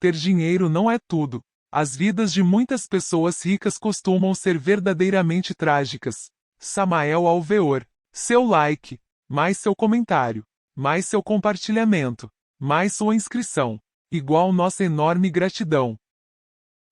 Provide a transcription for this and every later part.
ter dinheiro não é tudo. As vidas de muitas pessoas ricas costumam ser verdadeiramente trágicas. Samael Alveor. Seu like, mais seu comentário, mais seu compartilhamento, mais sua inscrição, igual nossa enorme gratidão.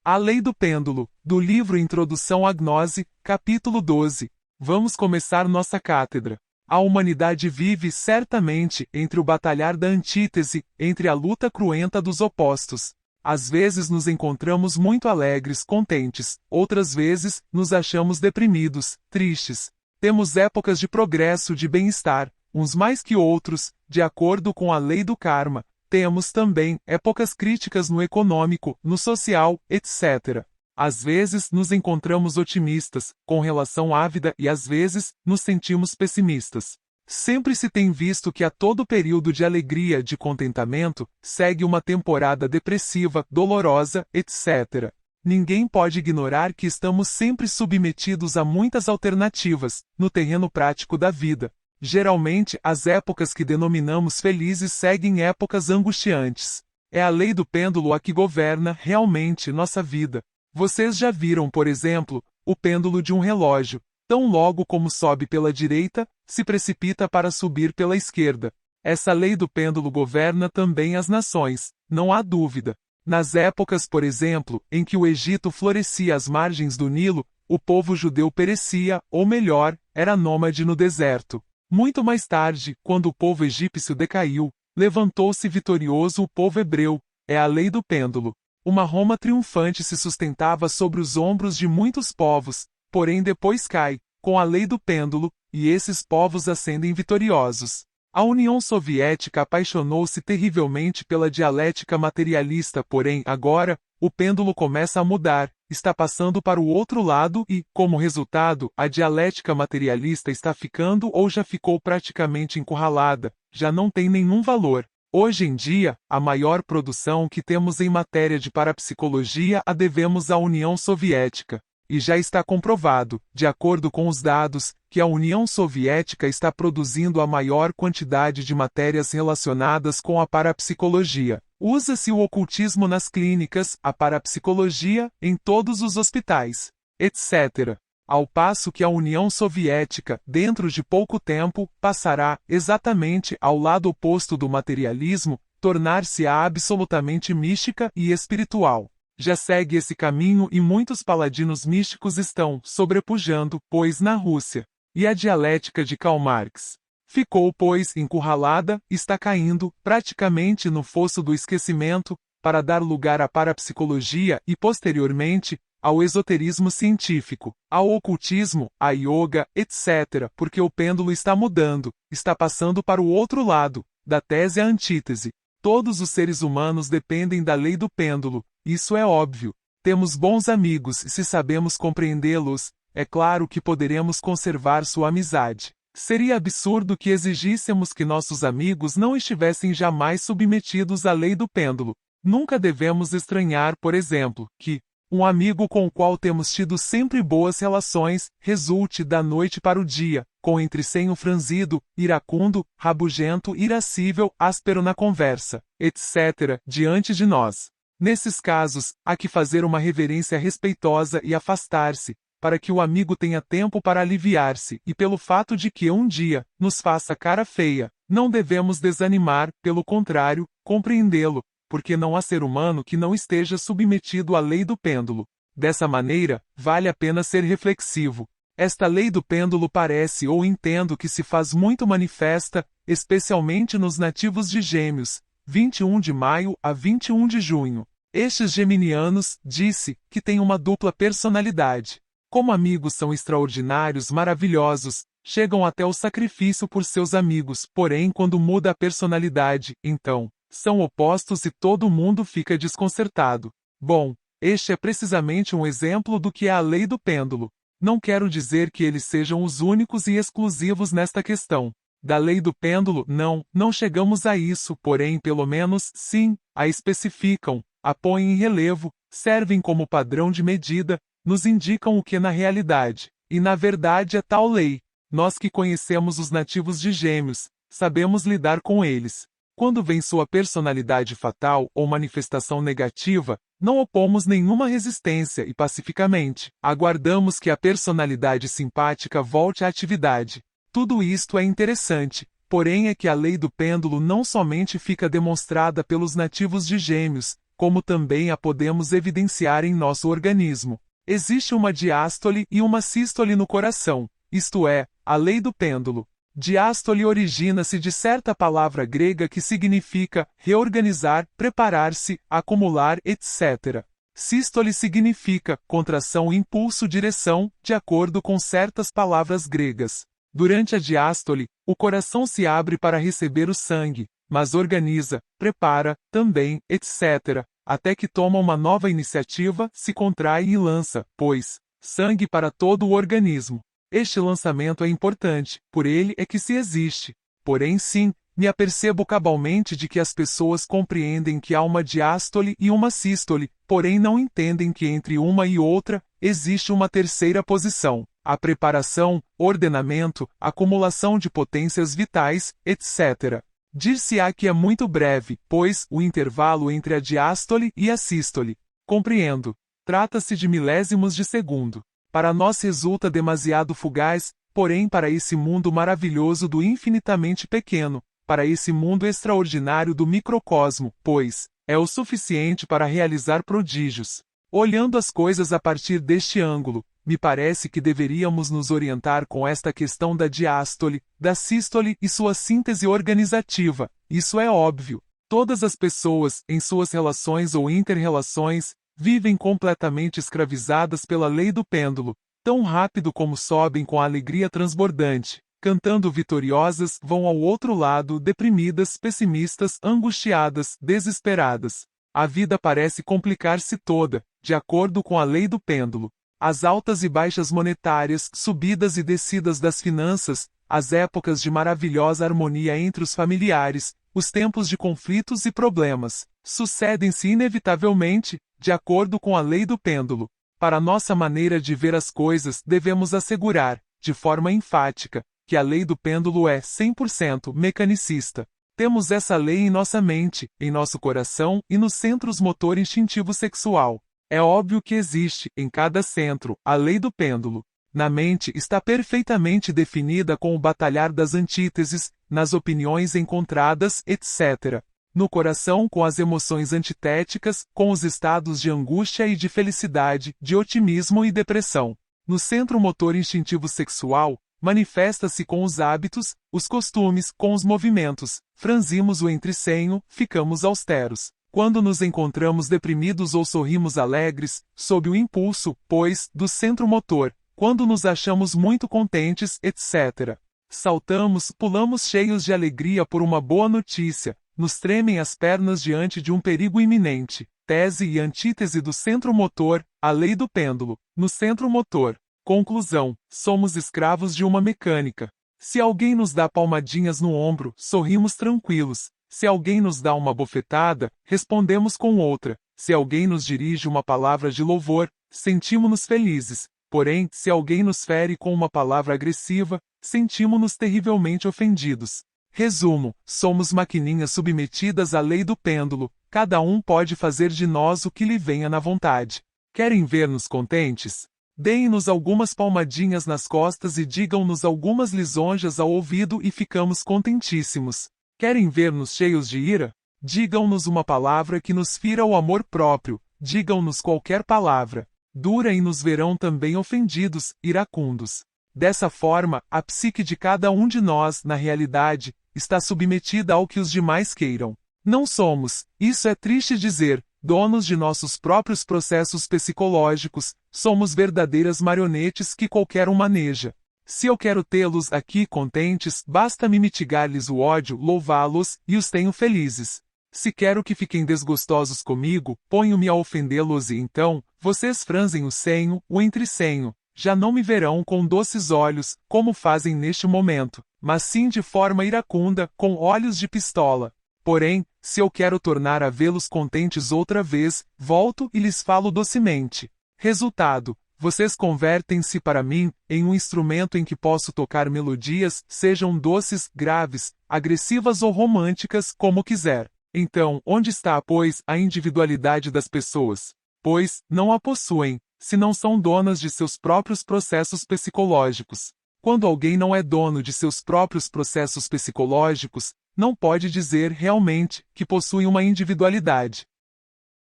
A Lei do Pêndulo, do livro Introdução à Gnose, capítulo 12. Vamos começar nossa cátedra. A humanidade vive certamente entre o batalhar da antítese, entre a luta cruenta dos opostos. Às vezes nos encontramos muito alegres, contentes, outras vezes nos achamos deprimidos, tristes. Temos épocas de progresso, de bem-estar, uns mais que outros, de acordo com a lei do karma. Temos também épocas críticas no econômico, no social, etc. Às vezes nos encontramos otimistas, com relação à vida, e às vezes nos sentimos pessimistas. Sempre se tem visto que a todo período de alegria, de contentamento, segue uma temporada depressiva, dolorosa, etc. Ninguém pode ignorar que estamos sempre submetidos a muitas alternativas, no terreno prático da vida. Geralmente, as épocas que denominamos felizes seguem épocas angustiantes. É a lei do pêndulo a que governa realmente nossa vida. Vocês já viram, por exemplo, o pêndulo de um relógio. Tão logo como sobe pela direita, se precipita para subir pela esquerda. Essa lei do pêndulo governa também as nações, não há dúvida. Nas épocas, por exemplo, em que o Egito florescia às margens do Nilo, o povo judeu perecia, ou melhor, era nômade no deserto. Muito mais tarde, quando o povo egípcio decaiu, levantou-se vitorioso o povo hebreu. É a lei do pêndulo. Uma Roma triunfante se sustentava sobre os ombros de muitos povos, porém depois cai, com a lei do pêndulo, e esses povos ascendem vitoriosos. A União Soviética apaixonou-se terrivelmente pela dialética materialista, porém, agora, o pêndulo começa a mudar, está passando para o outro lado e, como resultado, a dialética materialista está ficando ou já ficou praticamente encurralada, já não tem nenhum valor. Hoje em dia, a maior produção que temos em matéria de parapsicologia a devemos à União Soviética. E já está comprovado, de acordo com os dados, que a União Soviética está produzindo a maior quantidade de matérias relacionadas com a parapsicologia. Usa-se o ocultismo nas clínicas, a parapsicologia em todos os hospitais, etc. Ao passo que a União Soviética, dentro de pouco tempo, passará, exatamente ao lado oposto do materialismo, tornar-se-á absolutamente mística e espiritual. Já segue esse caminho e muitos paladinos místicos estão sobrepujando, pois, na Rússia. E a dialética de Karl Marx ficou, pois, encurralada, está caindo, praticamente no fosso do esquecimento, para dar lugar à parapsicologia e, posteriormente, ao esoterismo científico, ao ocultismo, à yoga, etc., porque o pêndulo está mudando, está passando para o outro lado, da tese à antítese. Todos os seres humanos dependem da lei do pêndulo, isso é óbvio. Temos bons amigos e se sabemos compreendê-los, é claro que poderemos conservar sua amizade. Seria absurdo que exigíssemos que nossos amigos não estivessem jamais submetidos à lei do pêndulo. Nunca devemos estranhar, por exemplo, que um amigo com o qual temos tido sempre boas relações, resulte da noite para o dia, com entrecenho franzido, iracundo, rabugento, irascível, áspero na conversa, etc., diante de nós. Nesses casos, há que fazer uma reverência respeitosa e afastar-se, para que o amigo tenha tempo para aliviar-se, e pelo fato de que um dia nos faça cara feia, não devemos desanimar, pelo contrário, compreendê-lo, porque não há ser humano que não esteja submetido à lei do pêndulo. Dessa maneira, vale a pena ser reflexivo. Esta lei do pêndulo parece ou entendo que se faz muito manifesta, especialmente nos nativos de Gêmeos, 21 de maio a 21 de junho. Estes geminianos, disse, que têm uma dupla personalidade. Como amigos são extraordinários, maravilhosos, chegam até o sacrifício por seus amigos, porém quando muda a personalidade, então, são opostos e todo mundo fica desconcertado. Bom, este é precisamente um exemplo do que é a lei do pêndulo. Não quero dizer que eles sejam os únicos e exclusivos nesta questão. Da lei do pêndulo, não chegamos a isso, porém, pelo menos, sim, a especificam, a põem em relevo, servem como padrão de medida, nos indicam o que na realidade, e na verdade é tal lei. Nós que conhecemos os nativos de Gêmeos, sabemos lidar com eles. Quando vem sua personalidade fatal ou manifestação negativa, não opomos nenhuma resistência e pacificamente aguardamos que a personalidade simpática volte à atividade. Tudo isto é interessante, porém é que a lei do pêndulo não somente fica demonstrada pelos nativos de Gêmeos, como também a podemos evidenciar em nosso organismo. Existe uma diástole e uma sístole no coração, isto é, a lei do pêndulo. Diástole origina-se de certa palavra grega que significa reorganizar, preparar-se, acumular, etc. Sístole significa contração, impulso, direção, de acordo com certas palavras gregas. Durante a diástole, o coração se abre para receber o sangue, mas organiza, prepara, também, etc., até que toma uma nova iniciativa, se contrai e lança, pois, sangue para todo o organismo. Este lançamento é importante, por ele é que se existe. Porém sim, me apercebo cabalmente de que as pessoas compreendem que há uma diástole e uma sístole, porém não entendem que entre uma e outra, existe uma terceira posição, a preparação, ordenamento, acumulação de potências vitais, etc. Dir-se-á que é muito breve, pois, o intervalo entre a diástole e a sístole. Compreendo. Trata-se de milésimos de segundo. Para nós resulta demasiado fugaz, porém para esse mundo maravilhoso do infinitamente pequeno, para esse mundo extraordinário do microcosmo, pois, é o suficiente para realizar prodígios. Olhando as coisas a partir deste ângulo, me parece que deveríamos nos orientar com esta questão da diástole, da sístole e sua síntese organizativa. Isso é óbvio. Todas as pessoas, em suas relações ou inter-relações, vivem completamente escravizadas pela lei do pêndulo, tão rápido como sobem com a alegria transbordante, cantando vitoriosas, vão ao outro lado deprimidas, pessimistas, angustiadas, desesperadas. A vida parece complicar-se toda, de acordo com a lei do pêndulo. As altas e baixas monetárias, subidas e descidas das finanças, as épocas de maravilhosa harmonia entre os familiares, os tempos de conflitos e problemas, sucedem-se inevitavelmente, de acordo com a lei do pêndulo. Para nossa maneira de ver as coisas, devemos assegurar, de forma enfática, que a lei do pêndulo é 100% mecanicista. Temos essa lei em nossa mente, em nosso coração e nos centros motor instintivo sexual. É óbvio que existe, em cada centro, a lei do pêndulo. Na mente está perfeitamente definida com o batalhar das antíteses, nas opiniões encontradas, etc. No coração com as emoções antitéticas, com os estados de angústia e de felicidade, de otimismo e depressão. No centro motor instintivo sexual, manifesta-se com os hábitos, os costumes, com os movimentos. Franzimos o entrecenho, ficamos austeros. Quando nos encontramos deprimidos ou sorrimos alegres, sob o impulso, pois, do centro motor. Quando nos achamos muito contentes, etc. Saltamos, pulamos cheios de alegria por uma boa notícia. Nos tremem as pernas diante de um perigo iminente. Tese e antítese do centro motor, a lei do pêndulo. No centro motor. Conclusão: somos escravos de uma mecânica. Se alguém nos dá palmadinhas no ombro, sorrimos tranquilos. Se alguém nos dá uma bofetada, respondemos com outra. Se alguém nos dirige uma palavra de louvor, sentimos-nos felizes. Porém, se alguém nos fere com uma palavra agressiva, sentimos-nos terrivelmente ofendidos. Resumo: somos maquininhas submetidas à lei do pêndulo, cada um pode fazer de nós o que lhe venha na vontade. Querem ver-nos contentes? Deem-nos algumas palmadinhas nas costas e digam-nos algumas lisonjas ao ouvido e ficamos contentíssimos. Querem ver-nos cheios de ira? Digam-nos uma palavra que nos fira o amor próprio, digam-nos qualquer palavra dura e nos verão também ofendidos, iracundos. Dessa forma, a psique de cada um de nós, na realidade, está submetida ao que os demais queiram. Não somos, isso é triste dizer, donos de nossos próprios processos psicológicos, somos verdadeiras marionetes que qualquer um maneja. Se eu quero tê-los aqui contentes, basta-me mitigar-lhes o ódio, louvá-los, e os tenho felizes. Se quero que fiquem desgostosos comigo, ponho-me a ofendê-los e então, vocês franzem o senho, o entrecenho, já não me verão com doces olhos, como fazem neste momento, mas sim de forma iracunda, com olhos de pistola. Porém, se eu quero tornar a vê-los contentes outra vez, volto e lhes falo docemente. Resultado: Vocês convertem-se para mim em um instrumento em que posso tocar melodias, sejam doces, graves, agressivas ou românticas, como quiser. Então, onde está, pois, a individualidade das pessoas? Pois, não a possuem, se não são donas de seus próprios processos psicológicos. Quando alguém não é dono de seus próprios processos psicológicos, não pode dizer realmente que possui uma individualidade.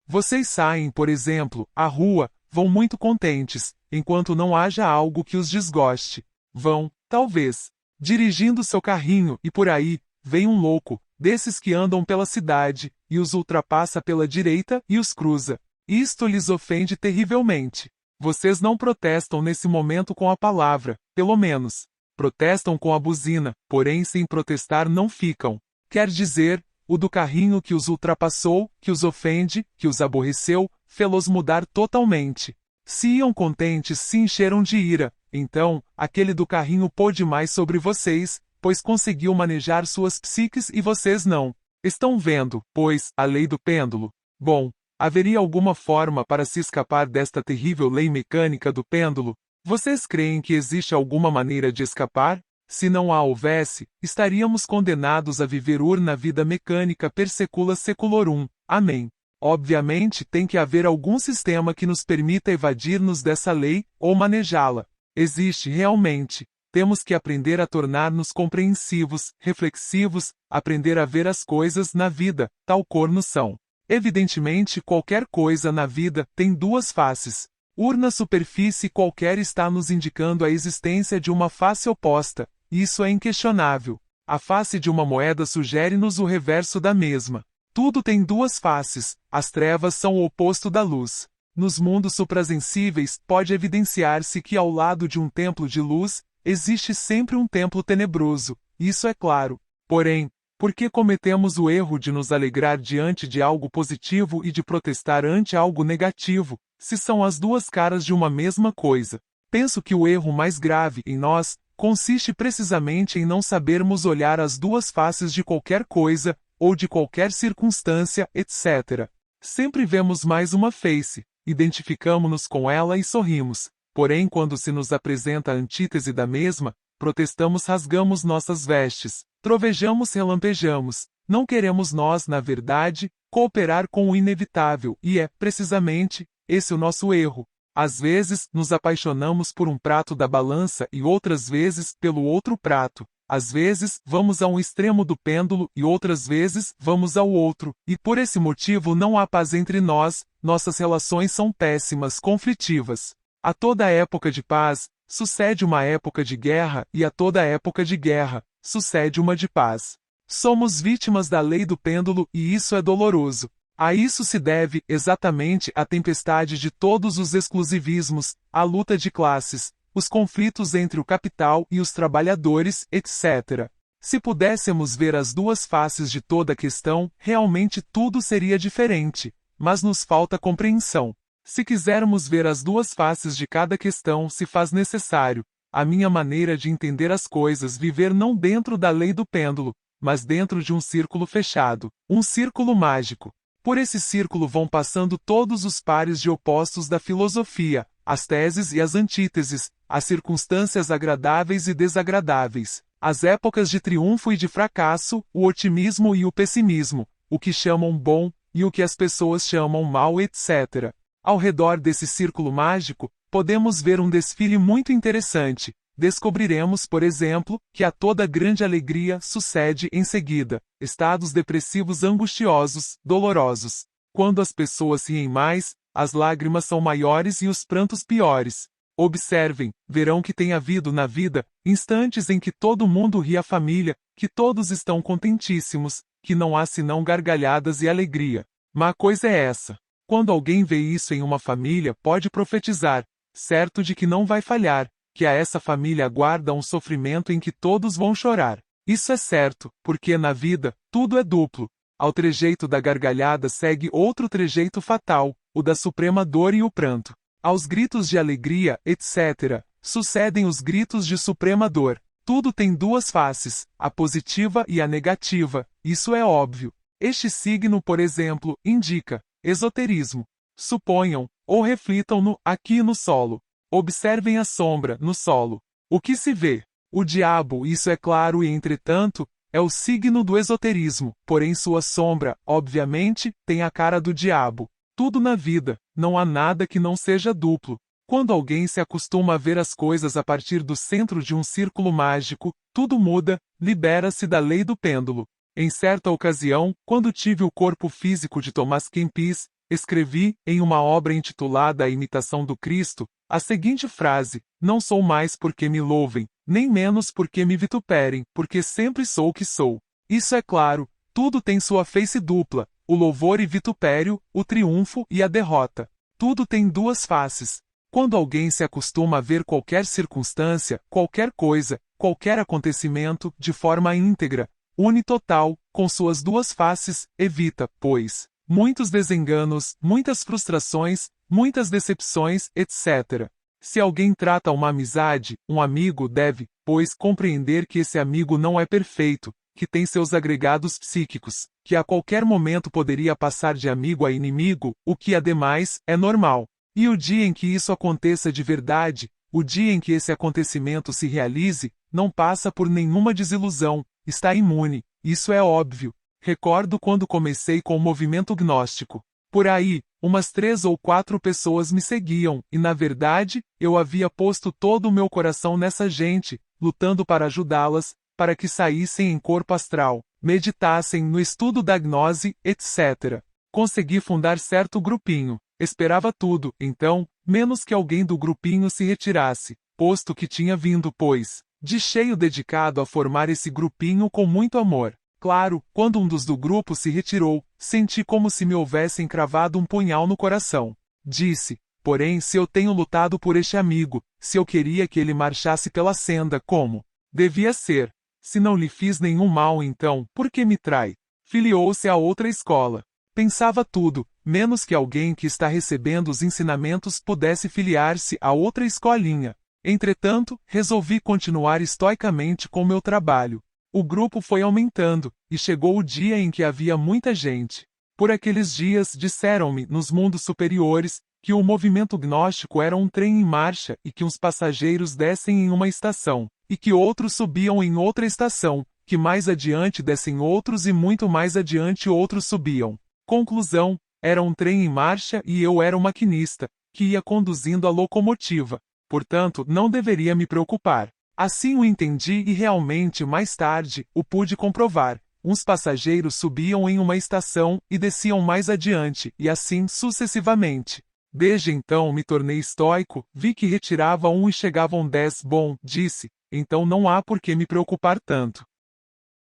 Vocês saem, por exemplo, à rua, vão muito contentes, enquanto não haja algo que os desgoste. Vão, talvez, dirigindo seu carrinho e por aí, vem um louco, desses que andam pela cidade, e os ultrapassa pela direita e os cruza. Isto lhes ofende terrivelmente. Vocês não protestam nesse momento com a palavra, pelo menos. Protestam com a buzina, porém sem protestar não ficam. Quer dizer, o do carrinho que os ultrapassou, que os ofende, que os aborreceu, fê-los mudar totalmente. Se iam contentes, se encheram de ira, então, aquele do carrinho pôde mais sobre vocês, pois conseguiu manejar suas psiques e vocês não. Estão vendo, pois, a lei do pêndulo? Bom, haveria alguma forma para se escapar desta terrível lei mecânica do pêndulo? Vocês creem que existe alguma maneira de escapar? Se não a houvesse, estaríamos condenados a viver na vida mecânica per secula seculorum. Amém. Obviamente tem que haver algum sistema que nos permita evadir-nos dessa lei, ou manejá-la. Existe realmente. Temos que aprender a tornar-nos compreensivos, reflexivos, aprender a ver as coisas na vida, tal corno são. Evidentemente qualquer coisa na vida tem duas faces. Na superfície qualquer está nos indicando a existência de uma face oposta. Isso é inquestionável. A face de uma moeda sugere-nos o reverso da mesma. Tudo tem duas faces, as trevas são o oposto da luz. Nos mundos suprassensíveis, pode evidenciar-se que ao lado de um templo de luz, existe sempre um templo tenebroso, isso é claro. Porém, por que cometemos o erro de nos alegrar diante de algo positivo e de protestar ante algo negativo, se são as duas caras de uma mesma coisa? Penso que o erro mais grave em nós consiste precisamente em não sabermos olhar as duas faces de qualquer coisa, ou de qualquer circunstância, etc. Sempre vemos mais uma face, identificamo-nos com ela e sorrimos. Porém, quando se nos apresenta a antítese da mesma, protestamos, rasgamos nossas vestes, trovejamos, relampejamos. Não queremos nós, na verdade, cooperar com o inevitável, e é, precisamente, esse o nosso erro. Às vezes, nos apaixonamos por um prato da balança e outras vezes, pelo outro prato. Às vezes, vamos a um extremo do pêndulo e outras vezes, vamos ao outro. E por esse motivo não há paz entre nós, nossas relações são péssimas, conflitivas. A toda época de paz, sucede uma época de guerra e a toda época de guerra, sucede uma de paz. Somos vítimas da lei do pêndulo e isso é doloroso. A isso se deve, exatamente, a tempestade de todos os exclusivismos, a luta de classes, os conflitos entre o capital e os trabalhadores, etc. Se pudéssemos ver as duas faces de toda a questão, realmente tudo seria diferente, mas nos falta compreensão. Se quisermos ver as duas faces de cada questão, se faz necessário, a minha maneira de entender as coisas, viver não dentro da lei do pêndulo, mas dentro de um círculo fechado, um círculo mágico. Por esse círculo vão passando todos os pares de opostos da filosofia, as teses e as antíteses, as circunstâncias agradáveis e desagradáveis, as épocas de triunfo e de fracasso, o otimismo e o pessimismo, o que chamam bom e o que as pessoas chamam mal, etc. Ao redor desse círculo mágico, podemos ver um desfile muito interessante. Descobriremos, por exemplo, que a toda grande alegria sucede em seguida estados depressivos angustiosos, dolorosos. Quando as pessoas riem mais, as lágrimas são maiores e os prantos piores. Observem, verão que tem havido na vida instantes em que todo mundo ri a família, que todos estão contentíssimos, que não há senão gargalhadas e alegria. Má coisa é essa. Quando alguém vê isso em uma família, pode profetizar, certo de que não vai falhar, que a essa família aguarda um sofrimento em que todos vão chorar. Isso é certo, porque na vida, tudo é duplo. Ao trejeito da gargalhada segue outro trejeito fatal, o da suprema dor e o pranto. Aos gritos de alegria, etc., sucedem os gritos de suprema dor. Tudo tem duas faces, a positiva e a negativa, isso é óbvio. Este signo, por exemplo, indica esoterismo. Suponham, ou reflitam-no aqui no solo. Observem a sombra, no solo. O que se vê? O diabo, isso é claro e entretanto, é o signo do esoterismo, porém sua sombra, obviamente, tem a cara do diabo. Tudo na vida, não há nada que não seja duplo. Quando alguém se acostuma a ver as coisas a partir do centro de um círculo mágico, tudo muda, libera-se da lei do pêndulo. Em certa ocasião, quando tive o corpo físico de Tomás Kempis, escrevi, em uma obra intitulada A Imitação do Cristo, a seguinte frase: não sou mais porque me louvem, nem menos porque me vituperem, porque sempre sou o que sou. Isso é claro, tudo tem sua face dupla, o louvor e vitupério, o triunfo e a derrota. Tudo tem duas faces. Quando alguém se acostuma a ver qualquer circunstância, qualquer coisa, qualquer acontecimento, de forma íntegra, unitotal, com suas duas faces, evita, pois, muitos desenganos, muitas frustrações, muitas decepções, etc. Se alguém trata uma amizade, um amigo deve, pois, compreender que esse amigo não é perfeito, que tem seus agregados psíquicos, que a qualquer momento poderia passar de amigo a inimigo, o que, ademais, é normal. E o dia em que isso aconteça de verdade, o dia em que esse acontecimento se realize, não passa por nenhuma desilusão, está imune, isso é óbvio. Recordo quando comecei com o movimento gnóstico. Por aí, umas 3 ou 4 pessoas me seguiam, e na verdade, eu havia posto todo o meu coração nessa gente, lutando para ajudá-las, para que saíssem em corpo astral, meditassem no estudo da gnose, etc. Consegui fundar certo grupinho. Esperava tudo, então, menos que alguém do grupinho se retirasse, posto que tinha vindo, pois, de cheio dedicado a formar esse grupinho com muito amor. Claro, quando um dos do grupo se retirou, senti como se me houvessem cravado um punhal no coração. Disse, porém, se eu tenho lutado por este amigo, se eu queria que ele marchasse pela senda como devia ser. Se não lhe fiz nenhum mal então, por que me trai? Filiou-se a outra escola. Pensava tudo, menos que alguém que está recebendo os ensinamentos pudesse filiar-se a outra escolinha. Entretanto, resolvi continuar estoicamente com meu trabalho. O grupo foi aumentando, e chegou o dia em que havia muita gente. Por aqueles dias disseram-me, nos mundos superiores, que o movimento gnóstico era um trem em marcha e que uns passageiros descem em uma estação, e que outros subiam em outra estação, que mais adiante descem outros e muito mais adiante outros subiam. Conclusão, era um trem em marcha e eu era o maquinista, que ia conduzindo a locomotiva. Portanto, não deveria me preocupar. Assim o entendi e realmente, mais tarde, o pude comprovar. Uns passageiros subiam em uma estação e desciam mais adiante, e assim sucessivamente. Desde então me tornei estoico, vi que retirava um e chegavam 10. Bom, disse, então não há por que me preocupar tanto.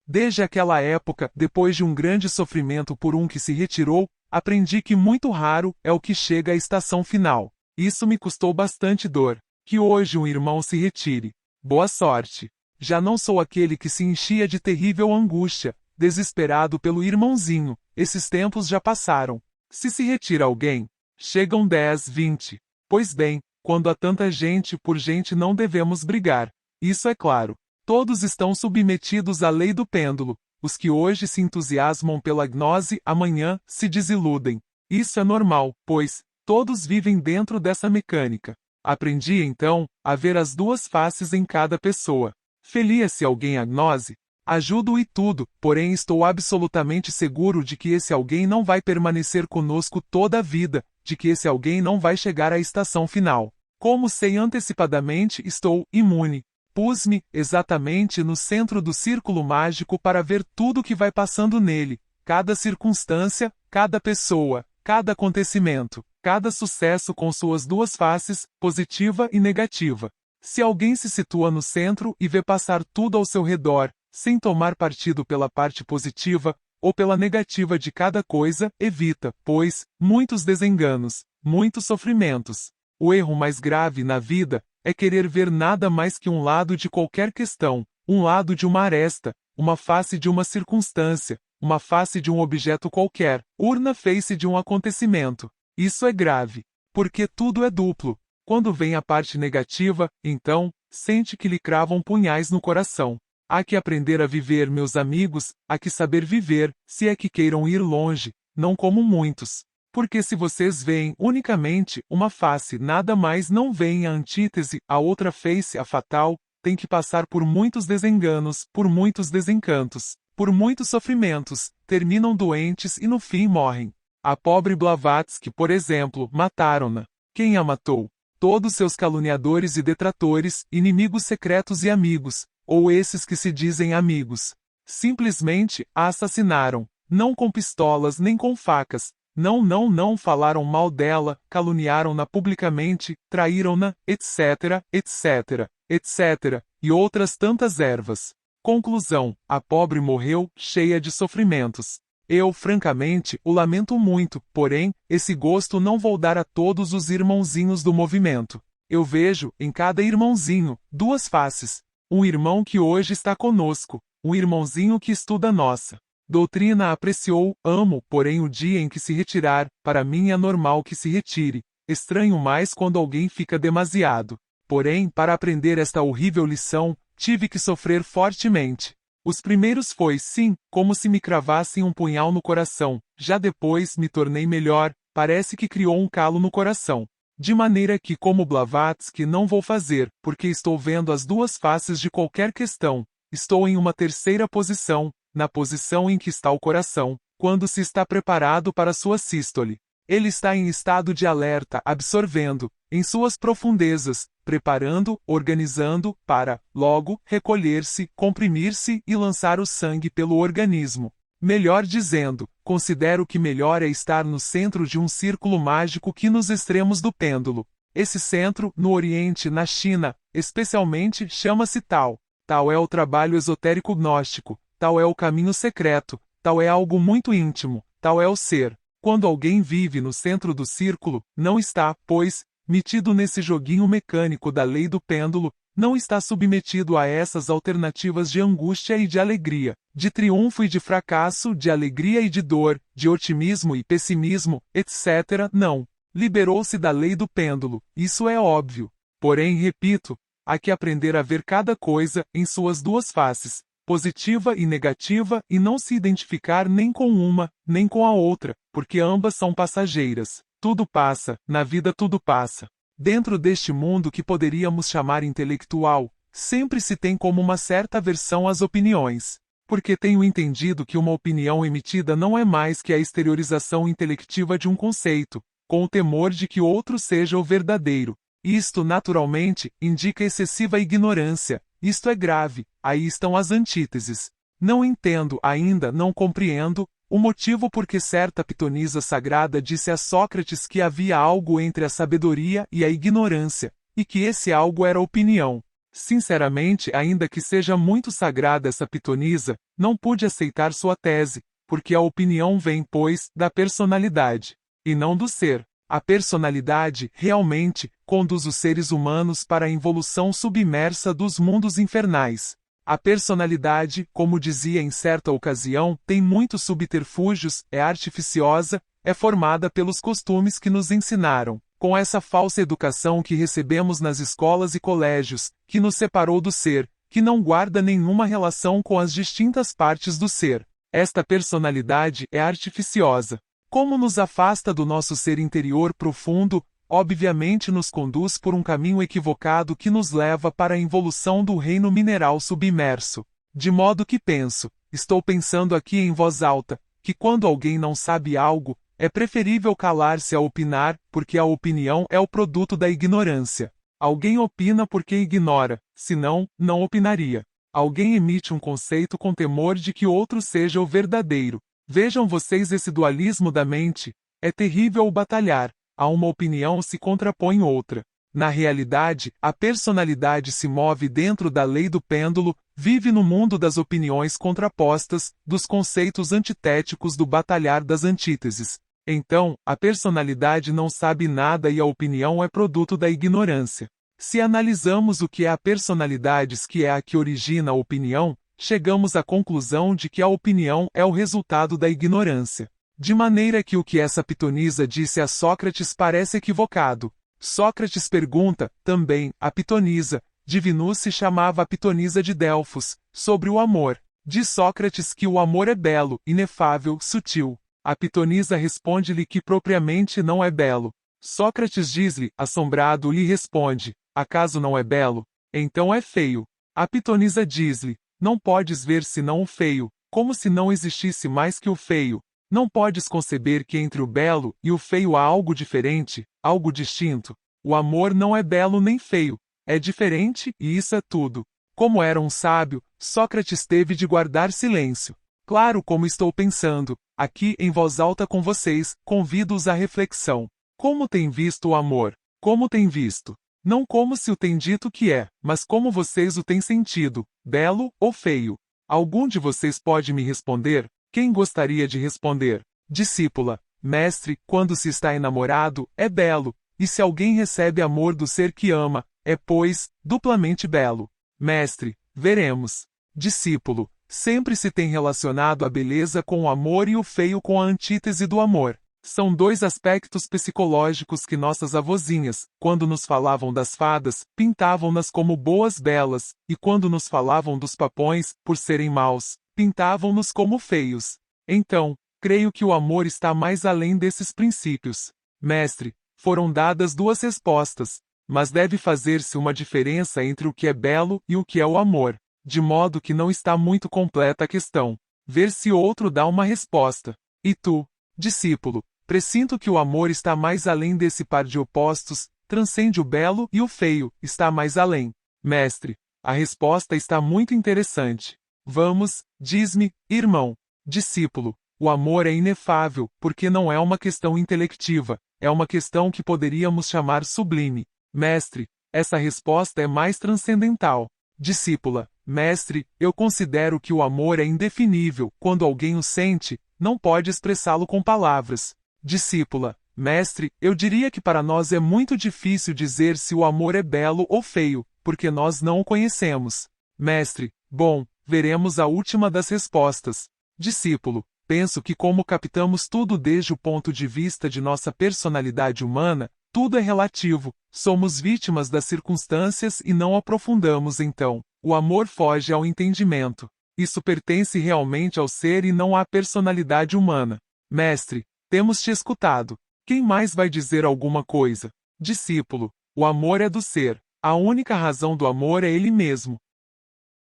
Desde aquela época, depois de um grande sofrimento por um que se retirou, aprendi que muito raro é o que chega à estação final. Isso me custou bastante dor. Que hoje um irmão se retire. Boa sorte. Já não sou aquele que se enchia de terrível angústia, desesperado pelo irmãozinho. Esses tempos já passaram. Se retira alguém, chegam 10, 20. Pois bem, quando há tanta gente por gente não devemos brigar. Isso é claro. Todos estão submetidos à lei do pêndulo. Os que hoje se entusiasmam pela gnose, amanhã se desiludem. Isso é normal, pois todos vivem dentro dessa mecânica. Aprendi então a ver as duas faces em cada pessoa. Felia-se alguém a gnose, ajudo e tudo, porém estou absolutamente seguro de que esse alguém não vai permanecer conosco toda a vida, de que esse alguém não vai chegar à estação final. Como sei antecipadamente, estou imune. Pus-me, exatamente no centro do círculo mágico para ver tudo que vai passando nele, cada circunstância, cada pessoa, cada acontecimento, cada sucesso com suas duas faces, positiva e negativa. Se alguém se situa no centro e vê passar tudo ao seu redor, sem tomar partido pela parte positiva, ou pela negativa de cada coisa, evita, pois, muitos desenganos, muitos sofrimentos. O erro mais grave na vida é querer ver nada mais que um lado de qualquer questão, um lado de uma aresta, uma face de uma circunstância, uma face de um objeto qualquer, urna face de um acontecimento. Isso é grave, porque tudo é duplo. Quando vem a parte negativa, então, sente que lhe cravam punhais no coração. Há que aprender a viver, meus amigos, há que saber viver, se é que queiram ir longe, não como muitos. Porque se vocês veem unicamente uma face, nada mais não veem a antítese, a outra face, a fatal, tem que passar por muitos desenganos, por muitos desencantos, por muitos sofrimentos, terminam doentes e no fim morrem. A pobre Blavatsky, por exemplo, mataram-na. Quem a matou? Todos seus caluniadores e detratores, inimigos secretos e amigos, ou esses que se dizem amigos. Simplesmente a assassinaram, não com pistolas nem com facas. Não falaram mal dela, caluniaram-na publicamente, traíram-na, etc, etc, etc, e outras tantas ervas. Conclusão: a pobre morreu, cheia de sofrimentos. Eu, francamente, o lamento muito, porém, esse gosto não vou dar a todos os irmãozinhos do movimento. Eu vejo, em cada irmãozinho, duas faces. Um irmão que hoje está conosco, um irmãozinho que estuda nossa doutrina, apreciou, amo, porém o dia em que se retirar, para mim é normal que se retire. Estranho mais quando alguém fica demasiado. Porém, para aprender esta horrível lição, tive que sofrer fortemente. Os primeiros foi, sim, como se me cravassem um punhal no coração. Já depois me tornei melhor, parece que criou um calo no coração. De maneira que, como Blavatsky, não vou fazer, porque estou vendo as duas faces de qualquer questão. Estou em uma terceira posição, na posição em que está o coração, quando se está preparado para sua sístole. Ele está em estado de alerta, absorvendo, em suas profundezas, preparando, organizando, para, logo, recolher-se, comprimir-se e lançar o sangue pelo organismo. Melhor dizendo, considero que melhor é estar no centro de um círculo mágico que nos extremos do pêndulo. Esse centro, no Oriente, na China, especialmente, chama-se Tao. Tal é o trabalho esotérico gnóstico. Tal é o caminho secreto, tal é algo muito íntimo, tal é o ser. Quando alguém vive no centro do círculo, não está, pois, metido nesse joguinho mecânico da lei do pêndulo, não está submetido a essas alternativas de angústia e de alegria, de triunfo e de fracasso, de alegria e de dor, de otimismo e pessimismo, etc. Não. Liberou-se da lei do pêndulo, isso é óbvio. Porém, repito, há que aprender a ver cada coisa em suas duas faces, positiva e negativa, e não se identificar nem com uma, nem com a outra, porque ambas são passageiras. Tudo passa, na vida tudo passa. Dentro deste mundo que poderíamos chamar intelectual, sempre se tem como uma certa aversão às opiniões. Porque tenho entendido que uma opinião emitida não é mais que a exteriorização intelectiva de um conceito, com o temor de que outro seja o verdadeiro. Isto, naturalmente, indica excessiva ignorância. Isto é grave, aí estão as antíteses. Não entendo, ainda não compreendo, o motivo por que certa pitonisa sagrada disse a Sócrates que havia algo entre a sabedoria e a ignorância, e que esse algo era opinião. Sinceramente, ainda que seja muito sagrada essa pitonisa, não pude aceitar sua tese, porque a opinião vem, pois, da personalidade, e não do ser. A personalidade, realmente, conduz os seres humanos para a involução submersa dos mundos infernais. A personalidade, como dizia em certa ocasião, tem muitos subterfúgios, é artificiosa, é formada pelos costumes que nos ensinaram, com essa falsa educação que recebemos nas escolas e colégios, que nos separou do ser, que não guarda nenhuma relação com as distintas partes do ser. Esta personalidade é artificiosa. Como nos afasta do nosso ser interior profundo, obviamente nos conduz por um caminho equivocado que nos leva para a involução do reino mineral submerso. De modo que penso, estou pensando aqui em voz alta, que quando alguém não sabe algo, é preferível calar-se a opinar, porque a opinião é o produto da ignorância. Alguém opina porque ignora, senão, não opinaria. Alguém emite um conceito com temor de que outro seja o verdadeiro. Vejam vocês esse dualismo da mente. É terrível o batalhar. A uma opinião se contrapõe outra. Na realidade, a personalidade se move dentro da lei do pêndulo, vive no mundo das opiniões contrapostas, dos conceitos antitéticos do batalhar das antíteses. Então, a personalidade não sabe nada e a opinião é produto da ignorância. Se analisamos o que é a personalidade, que é a que origina a opinião, chegamos à conclusão de que a opinião é o resultado da ignorância. De maneira que o que essa pitonisa disse a Sócrates parece equivocado. Sócrates pergunta, também, a pitonisa, Divinus se chamava a pitonisa de Delfos, sobre o amor. Diz Sócrates que o amor é belo, inefável, sutil. A pitonisa responde-lhe que propriamente não é belo. Sócrates diz-lhe, assombrado, lhe responde: acaso não é belo? Então é feio. A pitonisa diz-lhe: não podes ver senão o feio, como se não existisse mais que o feio. Não podes conceber que entre o belo e o feio há algo diferente, algo distinto. O amor não é belo nem feio, é diferente, e isso é tudo. Como era um sábio, Sócrates teve de guardar silêncio. Claro, como estou pensando, aqui em voz alta com vocês, convido-os à reflexão. Como tem visto o amor? Como tem visto? Não como se o tem dito que é, mas como vocês o têm sentido, belo ou feio? Algum de vocês pode me responder? Quem gostaria de responder? Discípula: mestre, quando se está enamorado, é belo, e se alguém recebe amor do ser que ama, é, pois, duplamente belo. Mestre: veremos. Discípulo: sempre se tem relacionado a beleza com o amor e o feio com a antítese do amor. São dois aspectos psicológicos que nossas avózinhas, quando nos falavam das fadas, pintavam-nas como boas belas, e quando nos falavam dos papões, por serem maus, pintavam-nos como feios. Então, creio que o amor está mais além desses princípios. Mestre, foram dadas duas respostas, mas deve fazer-se uma diferença entre o que é belo e o que é o amor, de modo que não está muito completa a questão. Ver se outro dá uma resposta. E tu, discípulo, presinto que o amor está mais além desse par de opostos, transcende o belo e o feio, está mais além. Mestre, a resposta está muito interessante. Vamos, diz-me, irmão. Discípulo, o amor é inefável, porque não é uma questão intelectiva, é uma questão que poderíamos chamar sublime. Mestre, essa resposta é mais transcendental. Discípula: mestre, eu considero que o amor é indefinível, quando alguém o sente, não pode expressá-lo com palavras. Discípula: mestre, eu diria que para nós é muito difícil dizer se o amor é belo ou feio, porque nós não o conhecemos. Mestre: bom, veremos a última das respostas. Discípulo: penso que como captamos tudo desde o ponto de vista de nossa personalidade humana, tudo é relativo, somos vítimas das circunstâncias e não aprofundamos então. O amor foge ao entendimento. Isso pertence realmente ao ser e não à personalidade humana. Mestre, temos te escutado. Quem mais vai dizer alguma coisa? Discípulo: o amor é do ser. A única razão do amor é ele mesmo.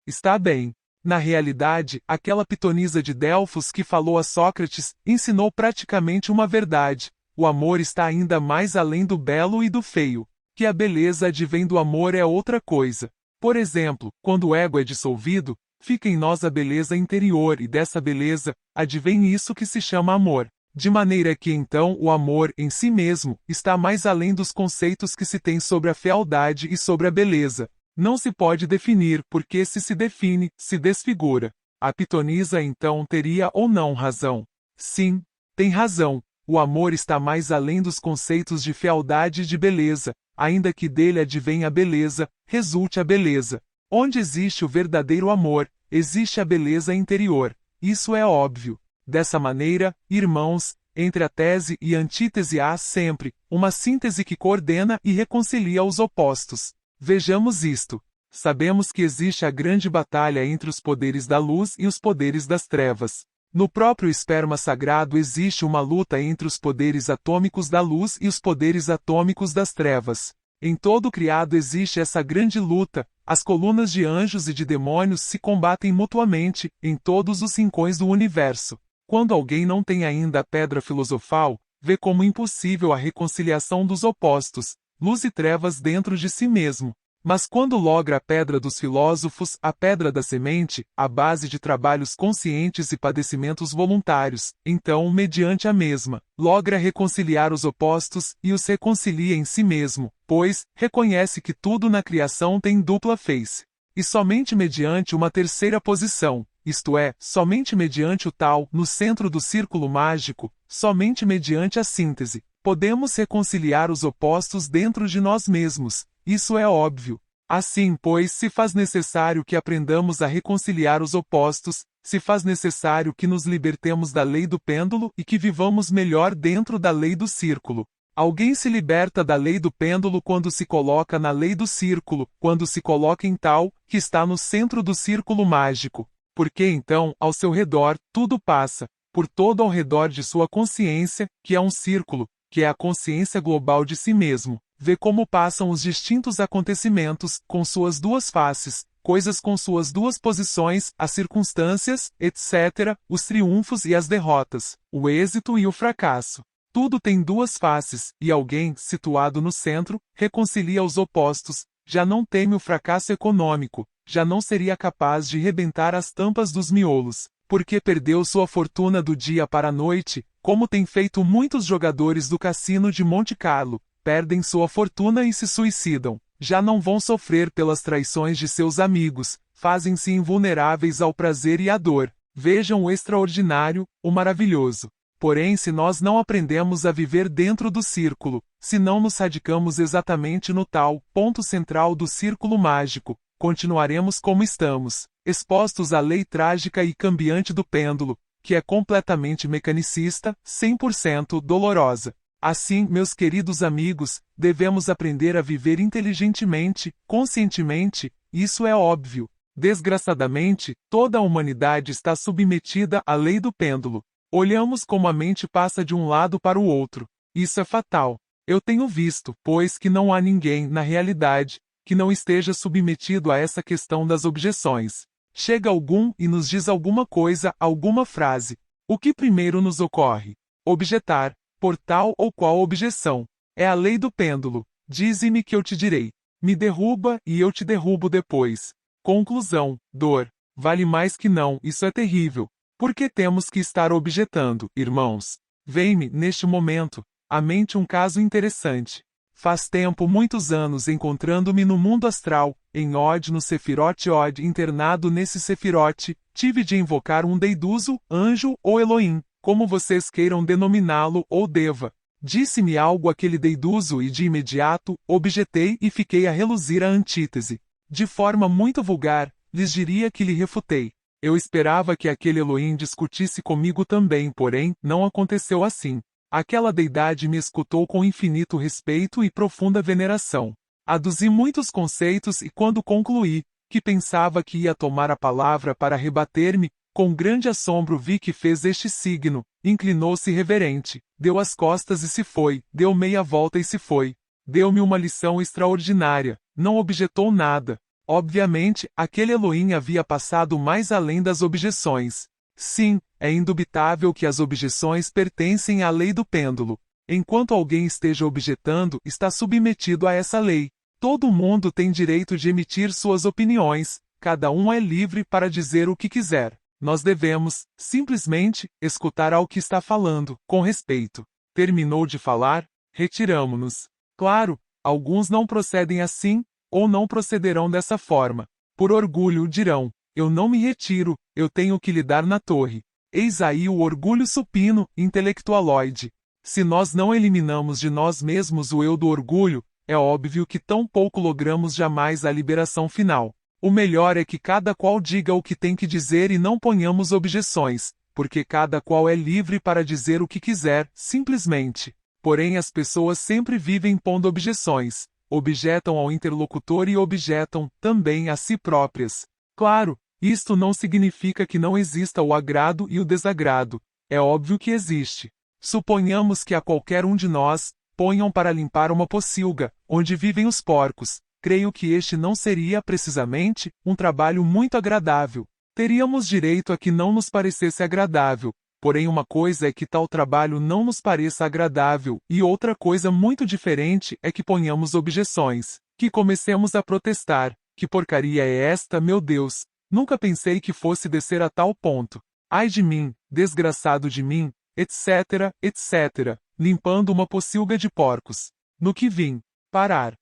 Está bem. Na realidade, aquela pitonisa de Delfos que falou a Sócrates ensinou praticamente uma verdade. O amor está ainda mais além do belo e do feio. Que a beleza advém do amor é outra coisa. Por exemplo, quando o ego é dissolvido, fica em nós a beleza interior e dessa beleza advém isso que se chama amor. De maneira que então o amor em si mesmo está mais além dos conceitos que se tem sobre a fealdade e sobre a beleza. Não se pode definir, porque se define, se desfigura. A pitonisa então teria ou não razão? Sim, tem razão. O amor está mais além dos conceitos de fealdade e de beleza, ainda que dele advenha a beleza, resulte a beleza. Onde existe o verdadeiro amor, existe a beleza interior. Isso é óbvio. Dessa maneira, irmãos, entre a tese e a antítese há sempre uma síntese que coordena e reconcilia os opostos. Vejamos isto. Sabemos que existe a grande batalha entre os poderes da luz e os poderes das trevas. No próprio esperma sagrado existe uma luta entre os poderes atômicos da luz e os poderes atômicos das trevas. Em todo o criado existe essa grande luta, as colunas de anjos e de demônios se combatem mutuamente, em todos os rincões do universo. Quando alguém não tem ainda a pedra filosofal, vê como impossível a reconciliação dos opostos, luz e trevas dentro de si mesmo. Mas quando logra a pedra dos filósofos, a pedra da semente, a base de trabalhos conscientes e padecimentos voluntários, então, mediante a mesma, logra reconciliar os opostos e os reconcilia em si mesmo, pois, reconhece que tudo na criação tem dupla face. E somente mediante uma terceira posição, isto é, somente mediante o tal, no centro do círculo mágico, somente mediante a síntese, podemos reconciliar os opostos dentro de nós mesmos. Isso é óbvio. Assim, pois, se faz necessário que aprendamos a reconciliar os opostos, se faz necessário que nos libertemos da lei do pêndulo e que vivamos melhor dentro da lei do círculo. Alguém se liberta da lei do pêndulo quando se coloca na lei do círculo, quando se coloca em tal, que está no centro do círculo mágico. Porque então, ao seu redor, tudo passa. por todo ao redor de sua consciência, que é um círculo, que é a consciência global de si mesmo. Vê como passam os distintos acontecimentos, com suas duas faces, coisas com suas duas posições, as circunstâncias, etc., os triunfos e as derrotas, o êxito e o fracasso. Tudo tem duas faces, e alguém, situado no centro, reconcilia os opostos, já não teme o fracasso econômico, já não seria capaz de rebentar as tampas dos miolos, porque perdeu sua fortuna do dia para a noite, como tem feito muitos jogadores do cassino de Monte Carlo, perdem sua fortuna e se suicidam. Já não vão sofrer pelas traições de seus amigos, fazem-se invulneráveis ao prazer e à dor. Vejam o extraordinário, o maravilhoso. Porém, se nós não aprendemos a viver dentro do círculo, se não nos radicamos exatamente no tal ponto central do círculo mágico, continuaremos como estamos, expostos à lei trágica e cambiante do pêndulo, que é completamente mecanicista, 100% dolorosa. Assim, meus queridos amigos, devemos aprender a viver inteligentemente, conscientemente, isso é óbvio. Desgraçadamente, toda a humanidade está submetida à lei do pêndulo. Olhamos como a mente passa de um lado para o outro. Isso é fatal. Eu tenho visto, pois, que não há ninguém, na realidade, que não esteja submetido a essa questão das objeções. Chega algum e nos diz alguma coisa, alguma frase. O que primeiro nos ocorre? Objetar. Por tal ou qual objeção. É a lei do pêndulo. Dize-me que eu te direi. Me derruba e eu te derrubo depois. Conclusão. Dor. Vale mais que não, isso é terrível. Por que temos que estar objetando, irmãos? Vem-me, neste momento, à mente um caso interessante. Faz tempo, muitos anos, encontrando-me no mundo astral, em Od, no Sefirote Od, internado nesse Sefirote, tive de invocar um deiduso, anjo ou Elohim, como vocês queiram denominá-lo ou deva. Disse-me algo aquele deiduso e de imediato, objetei e fiquei a reluzir a antítese. De forma muito vulgar, lhes diria que lhe refutei. Eu esperava que aquele Elohim discutisse comigo também, porém, não aconteceu assim. Aquela deidade me escutou com infinito respeito e profunda veneração. Aduzi muitos conceitos e quando concluí, que pensava que ia tomar a palavra para rebater-me, com grande assombro vi que fez este signo, inclinou-se reverente, deu as costas e se foi, deu meia volta e se foi. Deu-me uma lição extraordinária, não objetou nada. Obviamente, aquele Elohim havia passado mais além das objeções. Sim, é indubitável que as objeções pertencem à lei do pêndulo. Enquanto alguém esteja objetando, está submetido a essa lei. Todo mundo tem direito de emitir suas opiniões, cada um é livre para dizer o que quiser. Nós devemos, simplesmente, escutar ao que está falando, com respeito. Terminou de falar? Retiramo-nos. Claro, alguns não procedem assim, ou não procederão dessa forma. Por orgulho dirão, eu não me retiro, eu tenho que lhe dar na torre. Eis aí o orgulho supino, intelectualoide. Se nós não eliminamos de nós mesmos o eu do orgulho, é óbvio que tão pouco logramos jamais a liberação final. O melhor é que cada qual diga o que tem que dizer e não ponhamos objeções, porque cada qual é livre para dizer o que quiser, simplesmente. Porém as pessoas sempre vivem pondo objeções, objetam ao interlocutor e objetam, também, a si próprias. Claro, isto não significa que não exista o agrado e o desagrado, é óbvio que existe. Suponhamos que a qualquer um de nós, ponham para limpar uma pocilga, onde vivem os porcos. Creio que este não seria, precisamente, um trabalho muito agradável. Teríamos direito a que não nos parecesse agradável, porém uma coisa é que tal trabalho não nos pareça agradável, e outra coisa muito diferente é que ponhamos objeções, que comecemos a protestar. Que porcaria é esta, meu Deus? Nunca pensei que fosse descer a tal ponto. Ai de mim, desgraçado de mim, etc., etc., limpando uma pocilga de porcos. No que vim parar.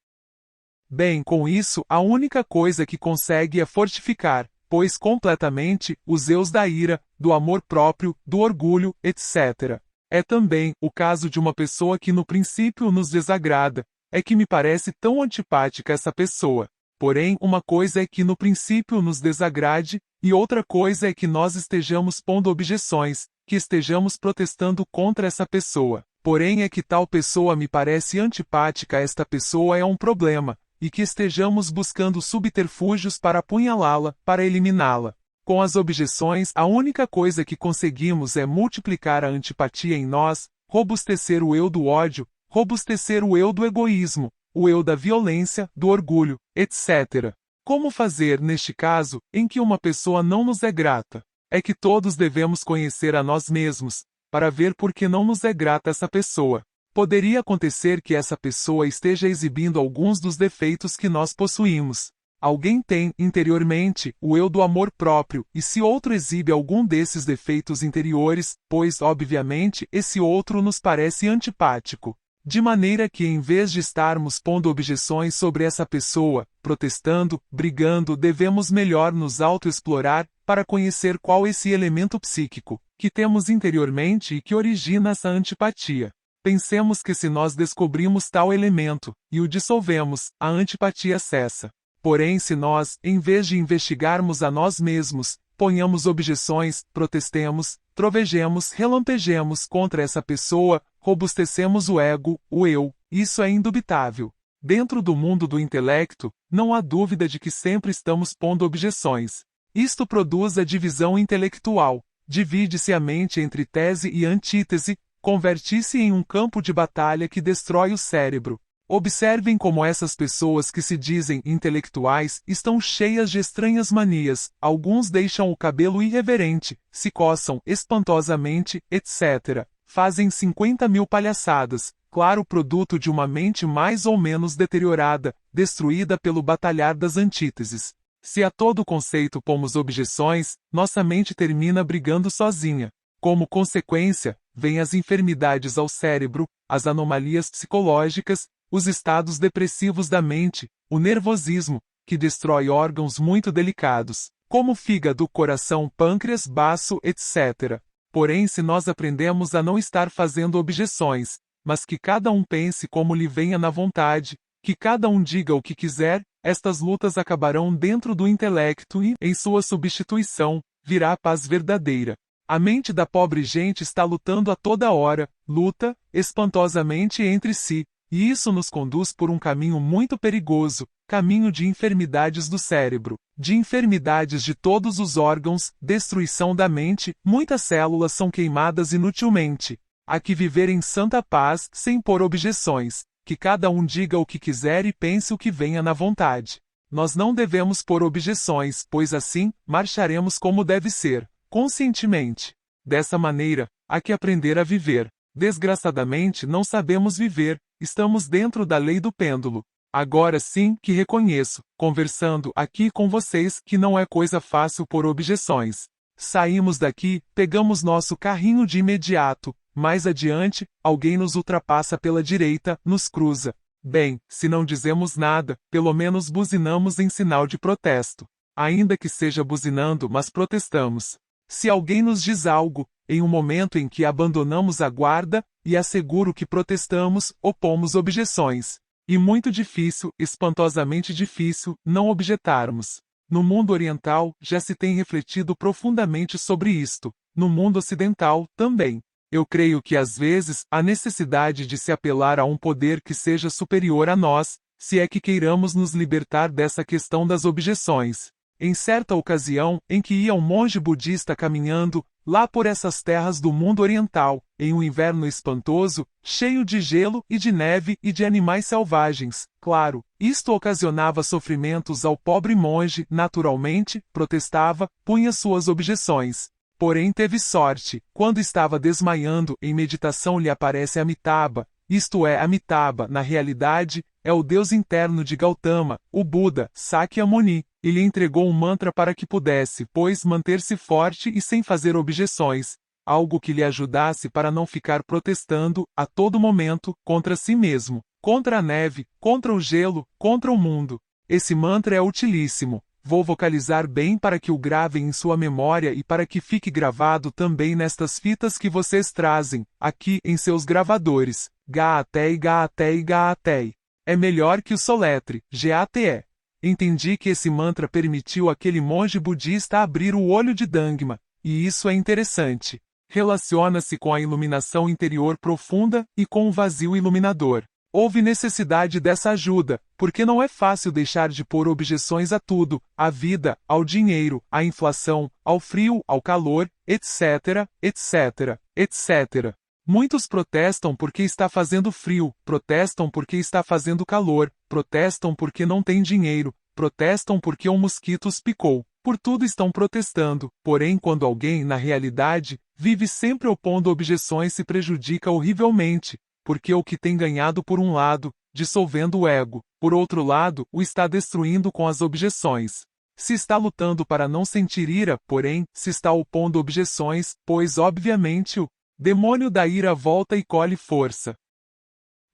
Bem, com isso, a única coisa que consegue é fortificar, pois completamente, os eus da ira, do amor próprio, do orgulho, etc. É também o caso de uma pessoa que no princípio nos desagrada, é que me parece tão antipática essa pessoa. Porém, uma coisa é que no princípio nos desagrade, e outra coisa é que nós estejamos pondo objeções, que estejamos protestando contra essa pessoa. Porém é que tal pessoa me parece antipática a esta pessoa é um problema, e que estejamos buscando subterfúgios para apunhalá-la, para eliminá-la. Com as objeções, a única coisa que conseguimos é multiplicar a antipatia em nós, robustecer o eu do ódio, robustecer o eu do egoísmo, o eu da violência, do orgulho, etc. Como fazer neste caso, em que uma pessoa não nos é grata? É que todos devemos conhecer a nós mesmos, para ver por que não nos é grata essa pessoa. Poderia acontecer que essa pessoa esteja exibindo alguns dos defeitos que nós possuímos. Alguém tem, interiormente, o eu do amor próprio, e se outro exibe algum desses defeitos interiores, pois, obviamente, esse outro nos parece antipático. De maneira que, em vez de estarmos pondo objeções sobre essa pessoa, protestando, brigando, devemos melhor nos autoexplorar, para conhecer qual esse elemento psíquico, que temos interiormente e que origina essa antipatia. Pensemos que se nós descobrimos tal elemento, e o dissolvemos, a antipatia cessa. Porém, se nós, em vez de investigarmos a nós mesmos, ponhamos objeções, protestemos, trovejemos, relampejemos contra essa pessoa, robustecemos o ego, o eu, isso é indubitável. Dentro do mundo do intelecto, não há dúvida de que sempre estamos pondo objeções. Isto produz a divisão intelectual, divide-se a mente entre tese e antítese, converte-se em um campo de batalha que destrói o cérebro. Observem como essas pessoas que se dizem intelectuais estão cheias de estranhas manias, alguns deixam o cabelo irreverente, se coçam espantosamente, etc. Fazem 50.000 palhaçadas, claro produto de uma mente mais ou menos deteriorada, destruída pelo batalhar das antíteses. Se a todo conceito pomos objeções, nossa mente termina brigando sozinha. Como consequência, vêm as enfermidades ao cérebro, as anomalias psicológicas, os estados depressivos da mente, o nervosismo, que destrói órgãos muito delicados, como fígado, coração, pâncreas, baço, etc. Porém, se nós aprendemos a não estar fazendo objeções, mas que cada um pense como lhe venha na vontade, que cada um diga o que quiser, estas lutas acabarão dentro do intelecto e, em sua substituição, virá a paz verdadeira. A mente da pobre gente está lutando a toda hora, luta, espantosamente entre si, e isso nos conduz por um caminho muito perigoso, caminho de enfermidades do cérebro, de enfermidades de todos os órgãos, destruição da mente, muitas células são queimadas inutilmente. Há que viver em santa paz, sem pôr objeções, que cada um diga o que quiser e pense o que venha na vontade. Nós não devemos pôr objeções, pois assim, marcharemos como deve ser, conscientemente. Dessa maneira, há que aprender a viver. Desgraçadamente, não sabemos viver, estamos dentro da lei do pêndulo. Agora sim que reconheço, conversando aqui com vocês, que não é coisa fácil pôr objeções. Saímos daqui, pegamos nosso carrinho de imediato, mais adiante, alguém nos ultrapassa pela direita, nos cruza. Bem, se não dizemos nada, pelo menos buzinamos em sinal de protesto. Ainda que seja buzinando, mas protestamos. Se alguém nos diz algo, em um momento em que abandonamos a guarda, e asseguro que protestamos, opomos objeções. E muito difícil, espantosamente difícil, não objetarmos. No mundo oriental, já se tem refletido profundamente sobre isto. No mundo ocidental, também. Eu creio que às vezes, há necessidade de se apelar a um poder que seja superior a nós, se é que queiramos nos libertar dessa questão das objeções. Em certa ocasião, em que ia um monge budista caminhando, lá por essas terras do mundo oriental, em um inverno espantoso, cheio de gelo e de neve e de animais selvagens, claro, isto ocasionava sofrimentos ao pobre monge, naturalmente, protestava, punha suas objeções. Porém teve sorte, quando estava desmaiando, em meditação lhe aparece Amitabha, isto é, Amitabha, na realidade, é o Deus interno de Gautama, o Buda, Sakyamuni, e lhe entregou um mantra para que pudesse, pois, manter-se forte e sem fazer objeções, algo que lhe ajudasse para não ficar protestando, a todo momento, contra si mesmo, contra a neve, contra o gelo, contra o mundo. Esse mantra é utilíssimo. Vou vocalizar bem para que o gravem em sua memória e para que fique gravado também nestas fitas que vocês trazem, aqui em seus gravadores. Gaatei, Gaatei, Gaatei. É melhor que o soletre, G-A-T-E. Entendi que esse mantra permitiu àquele monge budista abrir o olho de Dangma, e isso é interessante. Relaciona-se com a iluminação interior profunda e com o vazio iluminador. Houve necessidade dessa ajuda, porque não é fácil deixar de pôr objeções a tudo, à vida, ao dinheiro, à inflação, ao frio, ao calor, etc, etc, etc. Muitos protestam porque está fazendo frio, protestam porque está fazendo calor, protestam porque não tem dinheiro, protestam porque um mosquito os picou. Por tudo estão protestando, porém quando alguém, na realidade, vive sempre opondo objeções se prejudica horrivelmente, porque o que tem ganhado por um lado, dissolvendo o ego, por outro lado, o está destruindo com as objeções. Se está lutando para não sentir ira, porém, se está opondo objeções, pois obviamente o demônio da ira volta e colhe força.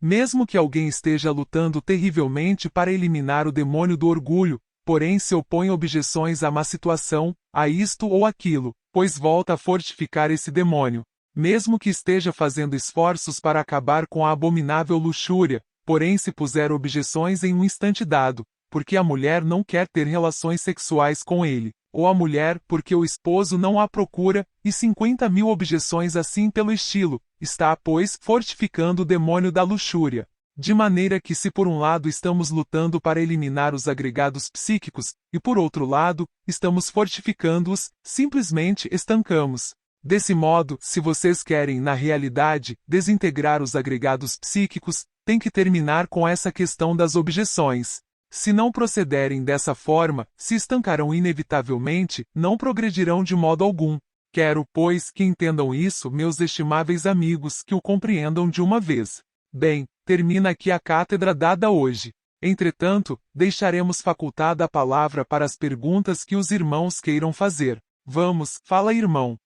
Mesmo que alguém esteja lutando terrivelmente para eliminar o demônio do orgulho, porém se opõe objeções à má situação, a isto ou aquilo, pois volta a fortificar esse demônio. Mesmo que esteja fazendo esforços para acabar com a abominável luxúria, porém se puser objeções em um instante dado, porque a mulher não quer ter relações sexuais com ele, ou a mulher porque o esposo não a procura, e 50.000 objeções assim pelo estilo, está, pois, fortificando o demônio da luxúria. De maneira que se por um lado estamos lutando para eliminar os agregados psíquicos, e por outro lado, estamos fortificando-os, simplesmente estancamos. Desse modo, se vocês querem, na realidade, desintegrar os agregados psíquicos, tem que terminar com essa questão das objeções. Se não procederem dessa forma, se estancarão inevitavelmente, não progredirão de modo algum. Quero, pois, que entendam isso, meus estimáveis amigos, que o compreendam de uma vez. Bem, termina aqui a cátedra dada hoje. Entretanto, deixaremos facultada a palavra para as perguntas que os irmãos queiram fazer. Vamos, fala irmão.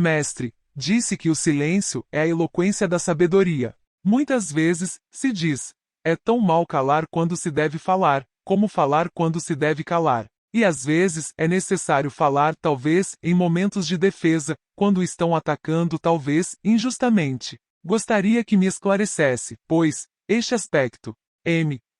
Mestre, disse que o silêncio é a eloquência da sabedoria. Muitas vezes, se diz, é tão mal calar quando se deve falar, como falar quando se deve calar. E às vezes é necessário falar talvez em momentos de defesa, quando estão atacando talvez injustamente. Gostaria que me esclarecesse, pois, este aspecto.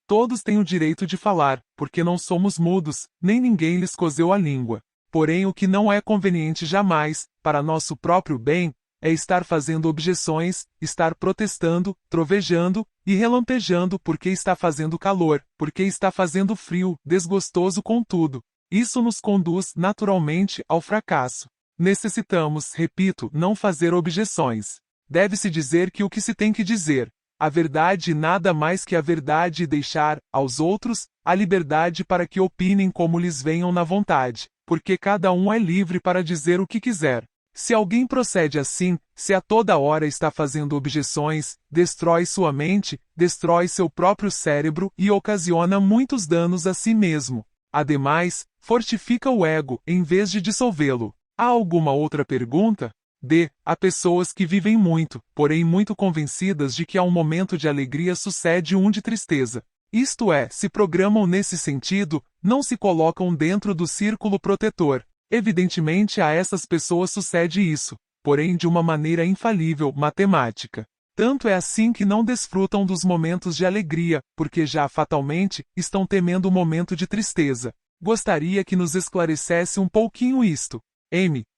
Todos têm o direito de falar, porque não somos mudos, nem ninguém lhes cozeu a língua. Porém o que não é conveniente jamais, para nosso próprio bem, é estar fazendo objeções, estar protestando, trovejando e relampejando porque está fazendo calor, porque está fazendo frio, desgostoso com tudo. Isso nos conduz naturalmente ao fracasso. Necessitamos, repito, não fazer objeções. Deve-se dizer que o que se tem que dizer, a verdade e nada mais que a verdade e deixar, aos outros, a liberdade para que opinem como lhes venham na vontade, porque cada um é livre para dizer o que quiser. Se alguém procede assim, se a toda hora está fazendo objeções, destrói sua mente, destrói seu próprio cérebro e ocasiona muitos danos a si mesmo. Ademais, fortifica o ego, em vez de dissolvê-lo. Há alguma outra pergunta? Há pessoas que vivem muito, porém muito convencidas de que a um momento de alegria sucede um de tristeza. Isto é, se programam nesse sentido, não se colocam dentro do círculo protetor. Evidentemente a essas pessoas sucede isso, porém de uma maneira infalível, matemática. Tanto é assim que não desfrutam dos momentos de alegria, porque já fatalmente estão temendo o momento de tristeza. Gostaria que nos esclarecesse um pouquinho isto.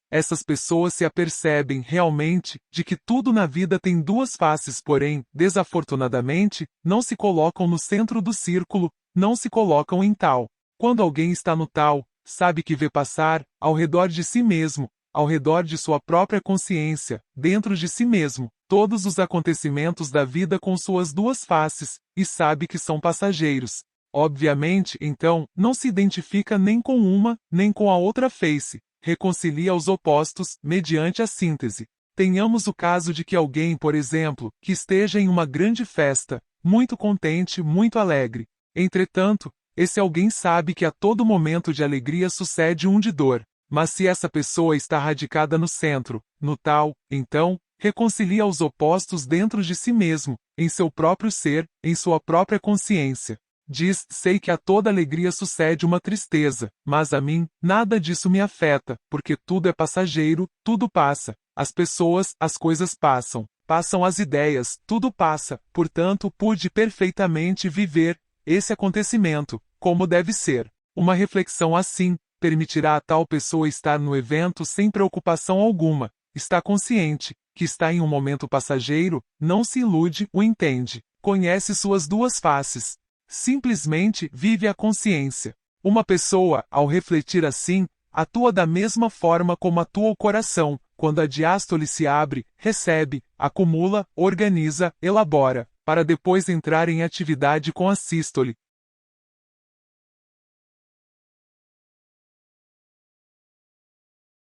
Essas pessoas se apercebem realmente de que tudo na vida tem duas faces, porém, desafortunadamente, não se colocam no centro do círculo, não se colocam em tal. Quando alguém está no tal, sabe que vê passar, ao redor de si mesmo, ao redor de sua própria consciência, dentro de si mesmo, todos os acontecimentos da vida com suas duas faces, e sabe que são passageiros. Obviamente, então, não se identifica nem com uma, nem com a outra face. Reconcilia os opostos, mediante a síntese. Tenhamos o caso de que alguém, por exemplo, que esteja em uma grande festa, muito contente, muito alegre. Entretanto, esse alguém sabe que a todo momento de alegria sucede um de dor. Mas se essa pessoa está radicada no centro, no tal, então, reconcilia os opostos dentro de si mesmo, em seu próprio ser, em sua própria consciência. Diz, sei que a toda alegria sucede uma tristeza, mas a mim, nada disso me afeta, porque tudo é passageiro, tudo passa. As pessoas, as coisas passam, passam as ideias, tudo passa, portanto pude perfeitamente viver esse acontecimento, como deve ser. Uma reflexão assim, permitirá a tal pessoa estar no evento sem preocupação alguma, está consciente, que está em um momento passageiro, não se ilude, o entende. conhece suas duas faces. Simplesmente vive a consciência. Uma pessoa, ao refletir assim, atua da mesma forma como atua o coração, quando a diástole se abre, recebe, acumula, organiza, elabora, para depois entrar em atividade com a sístole.